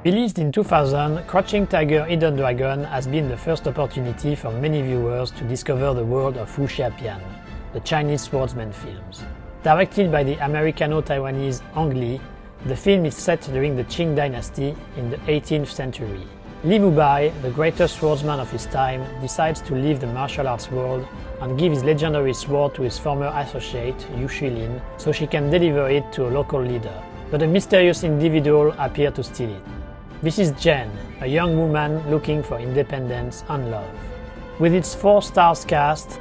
Released in 2000, Crouching Tiger, Hidden Dragon has been the first opportunity for many viewers to discover the world of wuxia-pian, the Chinese swordsman films. Directed by the Americano-Taiwanese Ang Lee, the film is set during the Qing dynasty in the 18th century. Yimou, the greatest swordsman of his time, decides to leave the martial arts world and give his legendary sword to his former associate, Yu Shilin, so she can deliver it to a local leader. But a mysterious individual appears to steal it. This is Zhang, a young woman looking for independence and love. With its 4-star cast,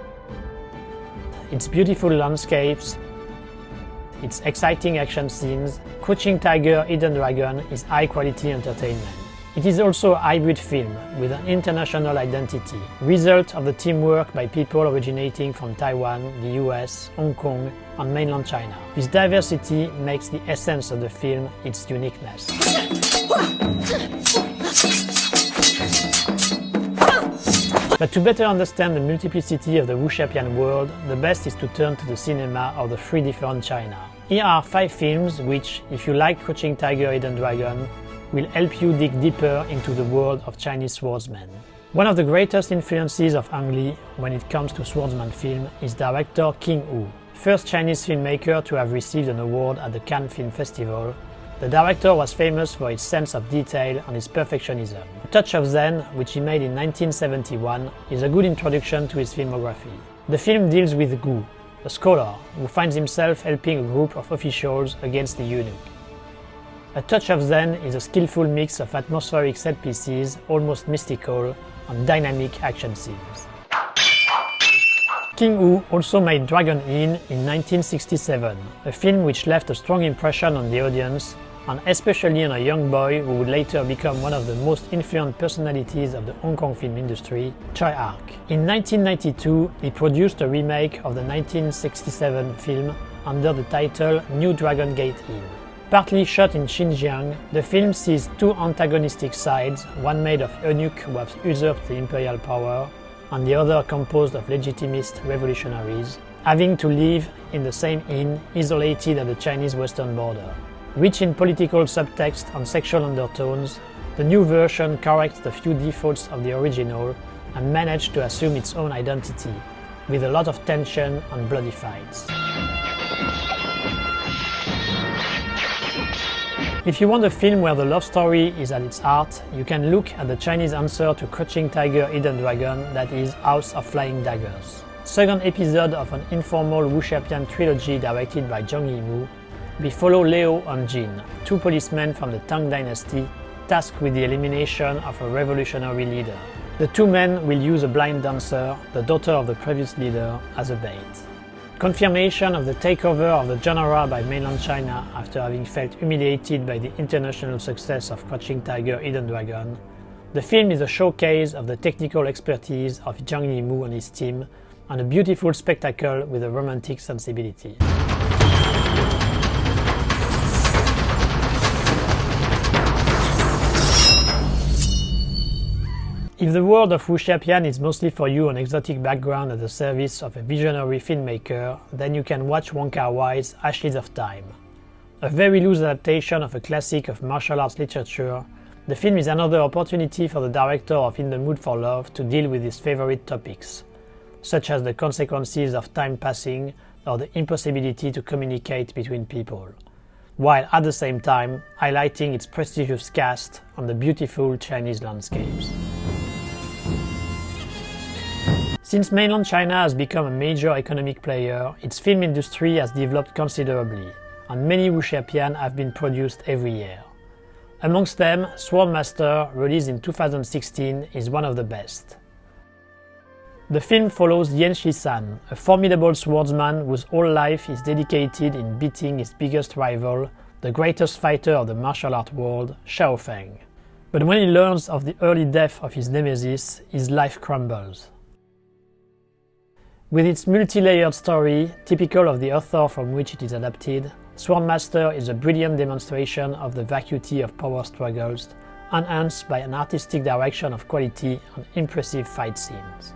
its beautiful landscapes, its exciting action scenes, Crouching Tiger, Hidden Dragon is high-quality entertainment. It is also a hybrid film with an international identity, result of the teamwork by people originating from Taiwan, the US, Hong Kong, and mainland China. This diversity makes the essence of the film its uniqueness. But to better understand the multiplicity of the wuxia-pian world, the best is to turn to the cinema of the 3 different China. Here are 5 films which, if you like Crouching Tiger, Hidden Dragon, will help you dig deeper into the world of Chinese swordsmen. One of the greatest influences of Ang Lee when it comes to swordsman film is director King Hu. First Chinese filmmaker to have received an award at the Cannes Film Festival, the director was famous for his sense of detail and his perfectionism. Touch of Zen, which he made in 1971, is a good introduction to his filmography. The film deals with Gu, a scholar who finds himself helping a group of officials against the eunuch. A Touch of Zen is a skillful mix of atmospheric set pieces, almost mystical, and dynamic action scenes. King Hu also made Dragon In 1967, a film which left a strong impression on the audience, and especially on a young boy who would later become one of the most influential personalities of the Hong Kong film industry, Choi Ark. In 1992, he produced a remake of the 1967 film under the title New Dragon Gate Inn. Partly shot in Xinjiang, the film sees 2 antagonistic sides, one made of eunuchs who have usurped the imperial power, and the other composed of legitimist revolutionaries, having to live in the same inn, isolated at the Chinese western border. Rich in political subtext and sexual undertones, the new version corrects the few defaults of the original and managed to assume its own identity, with a lot of tension and bloody fights. If you want a film where the love story is at its heart, you can look at the Chinese answer to Crouching Tiger, Hidden Dragon, that is House of Flying Daggers. Second episode of an informal wuxia-pian trilogy directed by Zhang Yimou, we follow Leo and Jin, 2 policemen from the Tang dynasty tasked with the elimination of a revolutionary leader. The 2 men will use a blind dancer, the daughter of the previous leader, as a bait. Confirmation of the takeover of the genre by mainland China after having felt humiliated by the international success of Crouching Tiger, Hidden Dragon, the film is a showcase of the technical expertise of Zhang Yimou and his team, and a beautiful spectacle with a romantic sensibility. If the world of wuxia-pian is mostly for you an exotic background at the service of a visionary filmmaker, then you can watch Wong Kar-Wai's Ashes of Time. A very loose adaptation of a classic of martial arts literature, the film is another opportunity for the director of In the Mood for Love to deal with his favorite topics, such as the consequences of time passing or the impossibility to communicate between people, while at the same time highlighting its prestigious cast and the beautiful Chinese landscapes. Since mainland China has become a major economic player, its film industry has developed considerably, and many wuxia-pian have been produced every year. Amongst them, Swordmaster, released in 2016, is one of the best. The film follows Yan Shi-san, a formidable swordsman whose whole life is dedicated in beating his biggest rival, the greatest fighter of the martial art world, Xiao Feng. But when he learns of the early death of his nemesis, his life crumbles. With its multi-layered story, typical of the author from which it is adapted, Swordmaster is a brilliant demonstration of the vacuity of power struggles, enhanced by an artistic direction of quality and impressive fight scenes.